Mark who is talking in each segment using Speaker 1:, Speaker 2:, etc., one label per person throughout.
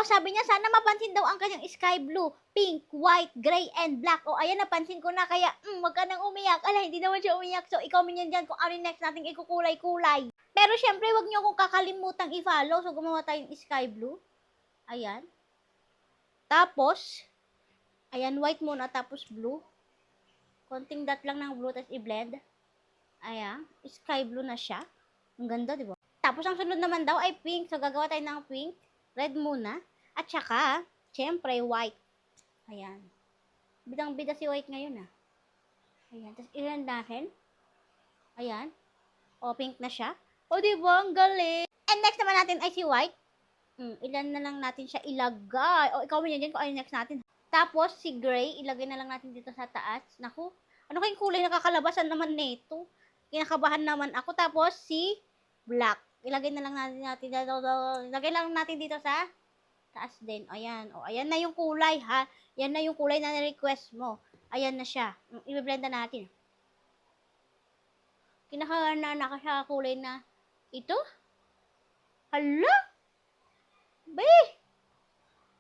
Speaker 1: Tapos sabi niya, sana mapansin daw ang kanyang sky blue, pink, white, gray, and black. O, ayan, napansin ko na. Kaya, wag ka nang umiyak. Ala, hindi naman siya umiyak. So, i-comment yan dyan kung ano yung next nating ikukulay-kulay. Pero, syempre, wag niyo akong kakalimutang i-follow. So, gumawa tayong sky blue. Ayan. Tapos, ayan, white muna, tapos blue. Konting dot lang ng blue, tapos i-blend. Ayan, sky blue na siya. Ang ganda, di ba? Tapos, ang sunod naman daw ay pink. So, gagawa tayo ng pink. Red muna. At saka, syempre, white. Ayan. Bidang-bida si white ngayon, ah. Ayan. Tapos, ilan natin. Ayan. O, pink na siya. O, diba? Ang galing. And next naman natin ay si white. Ilan na lang natin siya ilagay. O, ikaw mo yan dyan kung ano next natin. Tapos, si gray, ilagay na lang natin dito sa taas. Naku, ano kayong kulay nakakalabasan naman nito? Kinakabahan naman ako. Tapos, si black. Ilagay na lang natin ilagay lang natin dito sa taas din. Ayan. O, ayan na yung kulay, ha? Yan na yung kulay na request mo. Ayan na siya. I-blend na natin. Kinakahana na siya kulay na ito. Hala? Be!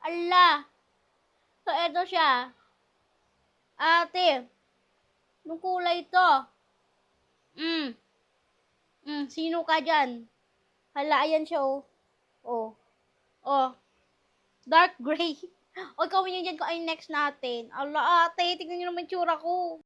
Speaker 1: Ala! So, eto siya. Ate, nung kulay to. Sino ka dyan? Hala, ayan siya, oh. Oh. Dark gray. O, ikaw yun dyan kung ay next natin. Ala, ate, tignan nyo naman yung tsura ko.